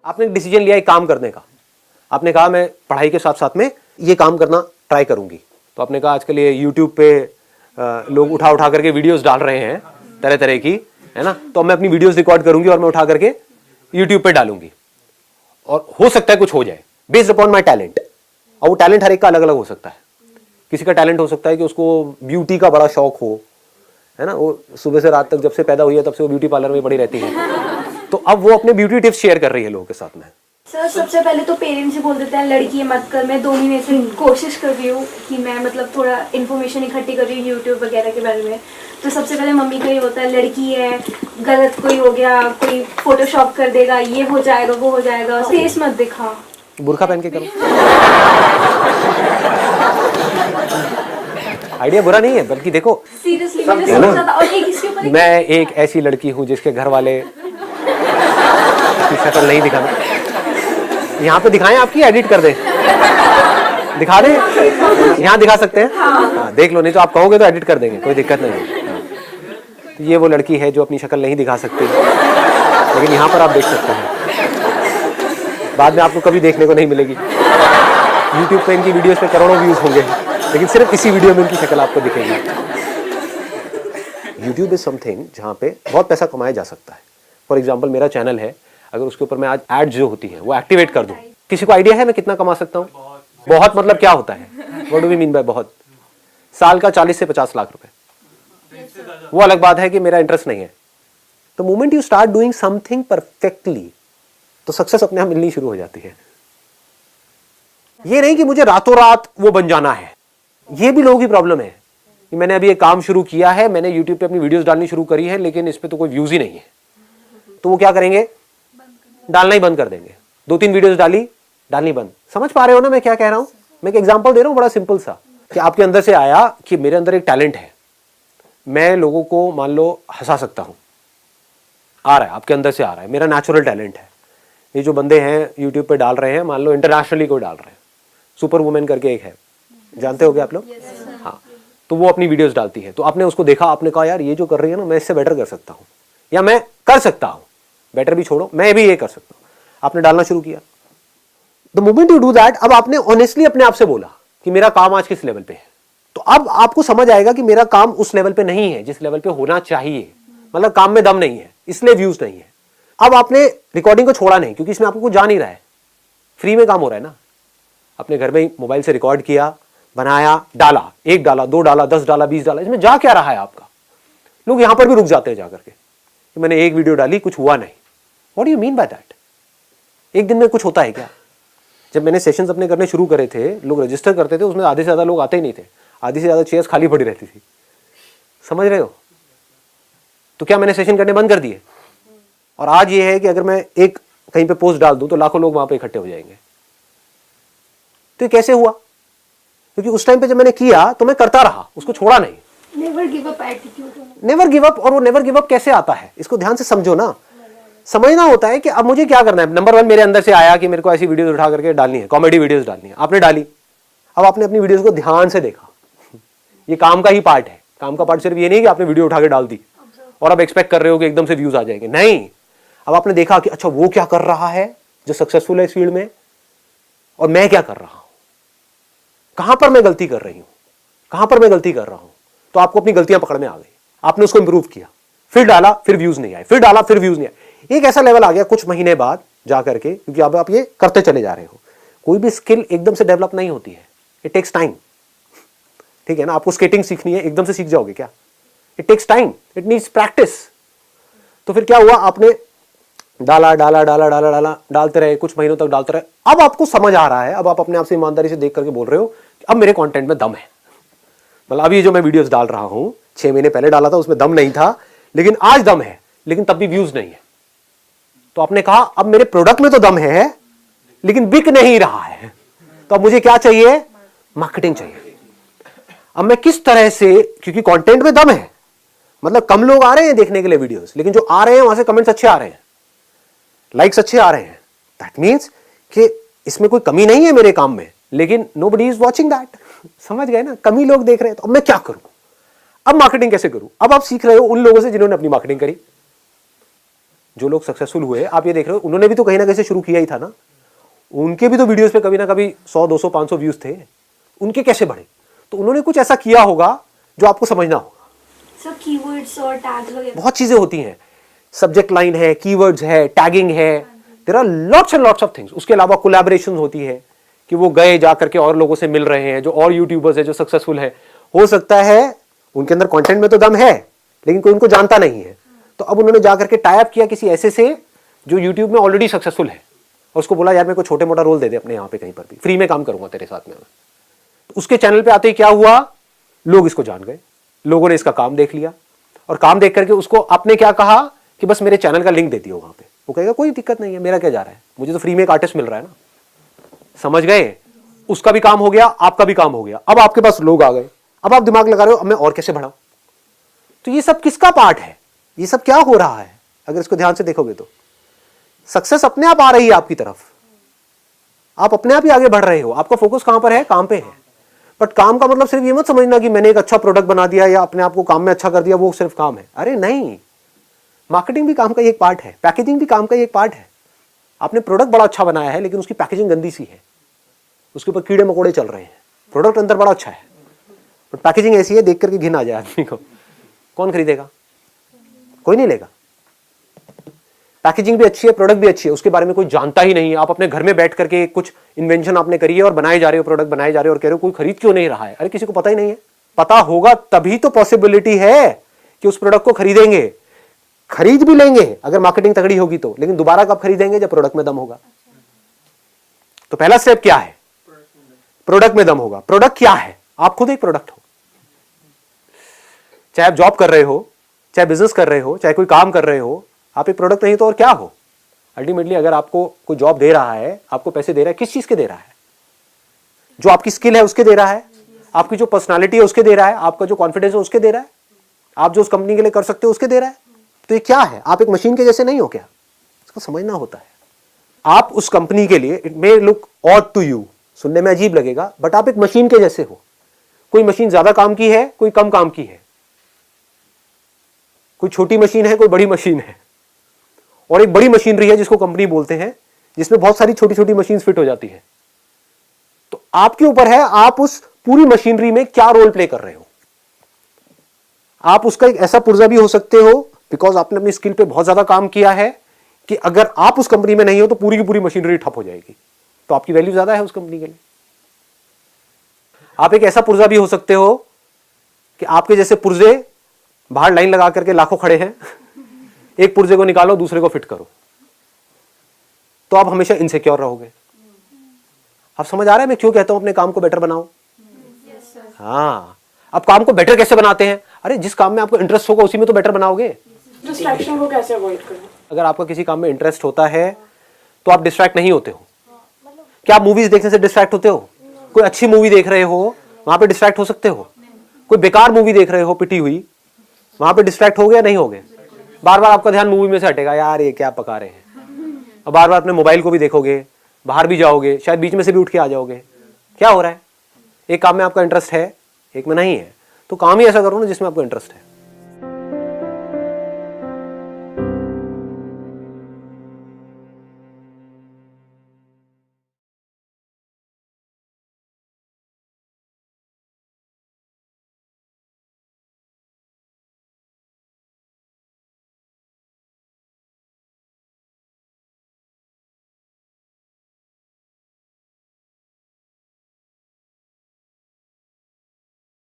आपने एक डिसीजन लिया एक काम करने का, आपने कहा मैं पढ़ाई के साथ साथ में ये काम करना ट्राई करूंगी। तो आपने कहा आजकल ये यूट्यूब पे लोग उठा उठा करके वीडियोस डाल रहे हैं तरह तरह की, है ना, तो मैं अपनी वीडियोस रिकॉर्ड करूंगी और मैं उठा करके यूट्यूब पे डालूंगी और हो सकता है कुछ हो जाए बेस्ड अपॉन माई टैलेंट। और वो टैलेंट हर एक का अलग अलग हो सकता है। किसी का टैलेंट हो सकता है कि उसको ब्यूटी का बड़ा शौक हो, है ना, वो सुबह से रात तक जब से पैदा हुई है तब से वो ब्यूटी पार्लर में पड़ी रहती है, तो अब वो अपने ब्यूटी टिप्स शेयर कर रही है लोगों के साथ में। सर सबसे पहले तो पेरेंट्स ही बोल देते हैं लड़की है मत कर। मैं 2 महीने से कोशिश कर रही हूँ कि मैं मतलब थोड़ा इन्फॉर्मेशन इकट्ठी कर रही हूँ यूट्यूब वगैरह के बारे में। तो सबसे पहले मम्मी का ही होता है लड़की है, गलत कोई हो गया, कोई फोटोशॉप कर देगा, ये हो जाएगा वो हो जाएगा, फेस मत दिखा, बुर्का पहन के करो। आइडिया बुरा नहीं है, बल्कि देखो सीरियसली मैंने सोचा था। और एक इसके ऊपर मैं एक ऐसी लड़की हूँ जिसके घर वाले की शक्ल नहीं दिखाना। यहाँ पे दिखाएं, आपकी एडिट कर दें, दिखा दें, यहाँ दिखा सकते हैं। हाँ, देख लो, नहीं तो आप कहोगे तो एडिट कर देंगे, कोई दिक्कत नहीं है। हाँ। तो ये वो लड़की है जो अपनी शक्ल नहीं दिखा सकती, लेकिन यहाँ पर आप देख सकते हैं। बाद में आपको कभी देखने को नहीं मिलेगी। यूट्यूब पे इनकी वीडियोस पे करोड़ों व्यूज होंगे, लेकिन सिर्फ इसी वीडियो में इनकी शक्ल आपको दिखेगी। यूट्यूब इज समथिंग जहाँ पे बहुत पैसा कमाया जा सकता है। फॉर एग्जाम्पल मेरा चैनल है, अगर उसके ऊपर मैं आज एड जो होती है वो एक्टिवेट कर दूं, किसी को आइडिया है मैं कितना कमा सकता हूँ? बहुत मतलब क्या होता है? What do we mean by बहुत? साल का 40 से 50 लाख रुपए। वो अलग बात है कि मेरा इंटरेस्ट नहीं है। The moment you start doing something perfectly, तो सक्सेस अपने आप मिलनी शुरू हो जाती है। ये नहीं कि मुझे रातों रात वो बन जाना है। ये भी लोगों की प्रॉब्लम है कि मैंने अभी एक काम शुरू किया है, मैंने यूट्यूब पे अपनी वीडियोस डालनी शुरू करी है, लेकिन इस पे तो कोई व्यूज ही नहीं है। तो वो क्या करेंगे? डालना ही बंद कर देंगे। 2-3 वीडियोस डालनी बंद। समझ पा रहे हो ना मैं क्या कह रहा हूं? मैं एक एग्जांपल दे रहा हूं बड़ा सिंपल सा, कि आपके अंदर से आया कि मेरे अंदर एक टैलेंट है, मैं लोगों को मान लो हंसा सकता हूं। आ रहा है, आपके अंदर से आ रहा है, मेरा नेचुरल टैलेंट है। ये जो बंदे हैं यूट्यूब पे डाल रहे हैं, मान लो इंटरनेशनली कोई डाल रहे हैं, सुपर वुमेन करके एक है, जानते होगे आप लोग? हाँ, तो वो अपनी वीडियोस डालती है। तो आपने उसको देखा, आपने कहा यार ये जो कर रही है ना, मैं इससे बेटर कर सकता हूँ, या मैं कर सकता हूँ। बेटर भी छोड़ो, मैं भी ये कर सकता हूँ। आपने डालना शुरू किया। The moment you do that, अब आपने ऑनेस्टली अपने आप से बोला कि मेरा काम आज किस लेवल पे है, तो अब आपको समझ आएगा कि मेरा काम उस लेवल पे नहीं है जिस लेवल पे होना चाहिए। मतलब काम में दम नहीं है, इसलिए व्यूज नहीं है। अब आपने रिकॉर्डिंग को छोड़ा नहीं, क्योंकि इसमें आपको कुछ जा नहीं रहा है, फ्री में काम हो रहा है ना। अपने घर में मोबाइल से रिकॉर्ड किया, बनाया, डाला, 1 डाला, 2 डाला, 10 डाला, 20 डाला, इसमें जा क्या रहा है आपका? लोग यहां पर भी रुक जाते हैं जाकर के कि मैंने 1 वीडियो डाली, कुछ हुआ नहीं। What do you mean by that? एक दिन में कुछ होता है क्या? जब मैंने सेशंस अपने करने शुरू करे थे, लोग रजिस्टर करते थे, उसमें आधे से ज्यादा लोग आते ही नहीं थे, आधी से ज्यादा चेयर्स खाली पड़ी रहती थी। समझ रहे हो? तो क्या मैंने सेशन करने बंद कर दिए? और आज ये है कि अगर मैं एक कहीं पे पोस्ट डाल दूं तो लाखों लोग वहां पे इकट्ठे हो जाएंगे। तो ये कैसे हुआ? क्योंकि उस टाइम पे जब मैंने किया तो मैं करता रहा, उसको छोड़ा नहीं। Never give up attitude. Never give up. और वो नेवर गिव अप कैसे आता है, इसको ध्यान से समझो ना। समझना होता है कि अब मुझे क्या करना है। नंबर 1 मेरे अंदर से आया कि मेरे को ऐसी वीडियोस उठा करके डालनी है, कॉमेडी वीडियोस डालनी है। आपने डाली, अब आपने अपनी वीडियोस को ध्यान से देखा। ये काम का ही पार्ट है। काम का पार्ट सिर्फ ये नहीं कि आपने वीडियो उठा के डाल दी और अब एक्सपेक्ट कर रहे हो कि एकदम से व्यूज आ जाएंगे। नहीं, अब आपने देखा कि अच्छा वो क्या कर रहा है जो सक्सेसफुल है इस फील्ड में, और मैं क्या कर रहा हूं, कहां पर मैं गलती कर रही हूं, कहां पर मैं गलती कर रहा हूं। तो आपको अपनी गलतियां पकड़ में आ गई, आपने उसको इंप्रूव किया, फिर डाला, फिर व्यूज नहीं आए, फिर डाला, फिर व्यूज नहीं आए। एक ऐसा लेवल आ गया कुछ महीने बाद जाकर के, क्योंकि अब आप ये करते चले जा रहे हो। कोई भी स्किल एकदम से डेवलप नहीं होती है, इट टेक्स टाइम। ठीक है ना? आपको स्केटिंग सीखनी है, एकदम से सीख जाओगे क्या? It takes time, it needs practice. तो फिर क्या हुआ, आपने डाला डाला डाला डाला डाला डालते रहे, कुछ महीनों तक डालते रहे। अब आपको समझ आ रहा है, अब आप अपने आप से ईमानदारी से देख करके बोल रहे हो कि अब मेरे कंटेंट में दम है। मतलब अभी जो मैं वीडियोस डाल रहा हूं, 6 महीने पहले डाला था, उसमें दम नहीं था, लेकिन आज दम है, लेकिन तब भी व्यूज नहीं है। तो आपने कहा अब मेरे प्रोडक्ट में तो दम है, लेकिन बिक नहीं रहा है। तो अब मुझे क्या चाहिए? मार्केटिंग चाहिए। अब मैं किस तरह से, क्योंकि कंटेंट में दम है, मतलब कम लोग आ रहे हैं देखने के लिए वीडियोस, लेकिन जो आ रहे हैं वहां से कमेंट्स अच्छे आ रहे हैं, लाइक्स अच्छे आ रहे हैं। दैट मीन्स कि इसमें कोई कमी नहीं है मेरे काम में, लेकिन नोबडी इज वॉचिंग दैट। समझ गए ना? कमी लोग देख रहे हैं, तो अब मैं क्या करूं? अब मार्केटिंग कैसे करूं? अब आप सीख रहे हो उन लोगों से जिन्होंने अपनी मार्केटिंग करी। जो लोग सक्सेसफुल हुए, आप ये देख रहे हो, उन्होंने भी तो कहीं ना कहीं से शुरू किया ही था ना। उनके भी तो वीडियोस पे कभी ना कभी 100, 200, 500 व्यूज थे, उनके कैसे बढ़े? तो उन्होंने कुछ ऐसा किया होगा जो आपको समझना होगा। सर कीवर्ड्स और टैग्स वगैरह बहुत चीजें होती हैं, सब्जेक्ट लाइन है, कीवर्ड्स है, टैगिंग है, there are lots and lots of things. उसके अलावा कोलैबोरेशन होती है कि वो गए जा करके और लोगों से मिल रहे हैं, जो और यूट्यूबर्स है जो सक्सेसफुल है। हो सकता है उनके अंदर कंटेंट में तो दम है, लेकिन कोई उनको जानता नहीं है, तो अब उन्होंने जा करके टाई अप किया किसी ऐसे से जो यूट्यूब में ऑलरेडी सक्सेसफुल है, और उसको बोला यार मेरे को छोटे मोटा रोल दे दे अपने यहाँ पे कहीं पर भी, फ्री में काम करूंगा तेरे साथ में। तो उसके चैनल पे आते ही क्या हुआ, लोग इसको जान गए, लोगों ने इसका काम देख लिया, और काम देख करके उसको आपने क्या कहा कि बस मेरे चैनल का लिंक दे दियो वहां पे। वो कहेगा कोई दिक्कत नहीं है, मेरा क्या जा रहा है, मुझे तो फ्री में एक आर्टिस्ट मिल रहा है ना। समझ गए? उसका भी काम हो गया, आपका भी काम हो गया। अब आपके पास लोग आ गए, अब आप दिमाग लगा रहे हो अब मैं और कैसे बढ़ाऊं। तो ये सब किसका पार्ट है, ये सब क्या हो रहा है? अगर इसको ध्यान से देखोगे तो सक्सेस अपने आप आ रही है आपकी तरफ, आप अपने आप ही आगे बढ़ रहे हो। आपका फोकस कहां पर है? काम पे है। बट काम का मतलब सिर्फ ये मत समझना कि मैंने एक अच्छा प्रोडक्ट बना दिया या अपने आप को काम में अच्छा कर दिया, वो सिर्फ काम है। अरे नहीं, मार्केटिंग भी काम का एक पार्ट है, पैकेजिंग भी काम का एक पार्ट है। आपने प्रोडक्ट बड़ा अच्छा बनाया है लेकिन उसकी पैकेजिंग गंदी सी है, उसके ऊपर कीड़े मकोड़े चल रहे हैं। प्रोडक्ट अंदर बड़ा अच्छा है बट पैकेजिंग ऐसी है देख करके घिन आ जाए आदमी को, कौन खरीदेगा? कोई नहीं लेगा। पैकेजिंग भी अच्छी है, प्रोडक्ट भी अच्छी है, उसके बारे में कोई जानता ही नहीं है। आप अपने घर में बैठ करके कुछ इन्वेंशन आपने करी है और बनाए जा रहे हो, प्रोडक्ट बनाए जा रहे हो, और कह रहे हो कोई खरीद क्यों नहीं रहा है? अरे किसी को पता ही नहीं है। पता होगा तभी तो पॉसिबिलिटी है कि उस प्रोडक्ट को खरीदेंगे, खरीद भी लेंगे अगर मार्केटिंग तगड़ी होगी तो, लेकिन दोबारा कब खरीदेंगे? जब प्रोडक्ट में दम होगा। तो पहला स्टेप क्या है? प्रोडक्ट में दम होगा। प्रोडक्ट क्या है? आप खुद एक प्रोडक्ट हो। चाहे आप जॉब कर रहे हो, चाहे बिजनेस कर रहे हो, चाहे कोई काम कर रहे हो, आप एक प्रोडक्ट नहीं तो और क्या हो? अल्टीमेटली अगर आपको कोई जॉब दे रहा है, आपको पैसे दे रहा है, किस चीज के दे रहा है? जो आपकी स्किल है उसके दे रहा है, आपकी जो पर्सनालिटी है उसके दे रहा है, आपका जो कॉन्फिडेंस है उसके दे रहा है, आप जो उस कंपनी के लिए कर सकते हो उसके दे रहा है। तो ये क्या है? आप एक मशीन के जैसे नहीं हो क्या? इसको समझना होता है। आप उस कंपनी के लिए, it may look odd to you, सुनने में अजीब लगेगा, बट आप एक मशीन के जैसे हो। कोई मशीन ज्यादा काम की है, कोई कम काम की है, कोई छोटी मशीन है, कोई बड़ी मशीन है, और एक बड़ी मशीनरी है जिसको कंपनी बोलते हैं, जिसमें बहुत सारी छोटी छोटी मशीन फिट हो जाती है। तो आपके ऊपर है आप उस पूरी मशीनरी में क्या रोल प्ले कर रहे हो। आप उसका एक ऐसा पुर्जा भी हो सकते हो बिकॉज आपने अपनी स्किल पे बहुत ज्यादा काम किया है कि अगर आप उस कंपनी में नहीं हो तो पूरी की पूरी मशीनरी ठप हो जाएगी, तो आपकी वैल्यू ज्यादा है उस कंपनी के लिए। आप एक ऐसा पुर्जा भी हो सकते हो कि आपके जैसे पुर्जे बाहर लाइन लगा करके लाखों खड़े हैं, एक पुर्जे को निकालो दूसरे को फिट करो, तो आप हमेशा इनसिक्योर रहोगे। आप समझ आ रहा है मैं क्यों कहता हूं अपने काम को बेटर बनाओ? हाँ, अब काम को बेटर कैसे बनाते हैं? अरे जिस काम में आपको इंटरेस्ट होगा उसी में तो बेटर बनाओगे। डिस्ट्रैक्शन को कैसे अवॉइड करें? अगर आपका किसी काम में इंटरेस्ट होता है तो आप डिस्ट्रैक्ट नहीं होते हो। क्या आप मूवीज देखने से डिस्ट्रैक्ट होते हो? कोई अच्छी मूवी देख रहे हो वहां पे डिस्ट्रैक्ट हो सकते हो? कोई बेकार मूवी देख रहे हो पिटी हुई, वहां पे डिस्ट्रैक्ट हो गया नहीं हो गए? बार बार आपका ध्यान मूवी में से हटेगा, यार ये क्या पका रहे हैं, और बार बार अपने मोबाइल को भी देखोगे, बाहर भी जाओगे, शायद बीच में से भी उठ के आ जाओगे। क्या हो रहा है? एक काम में आपका इंटरेस्ट है, एक में नहीं है, तो काम ही ऐसा करो ना जिसमें आपको इंटरेस्ट है।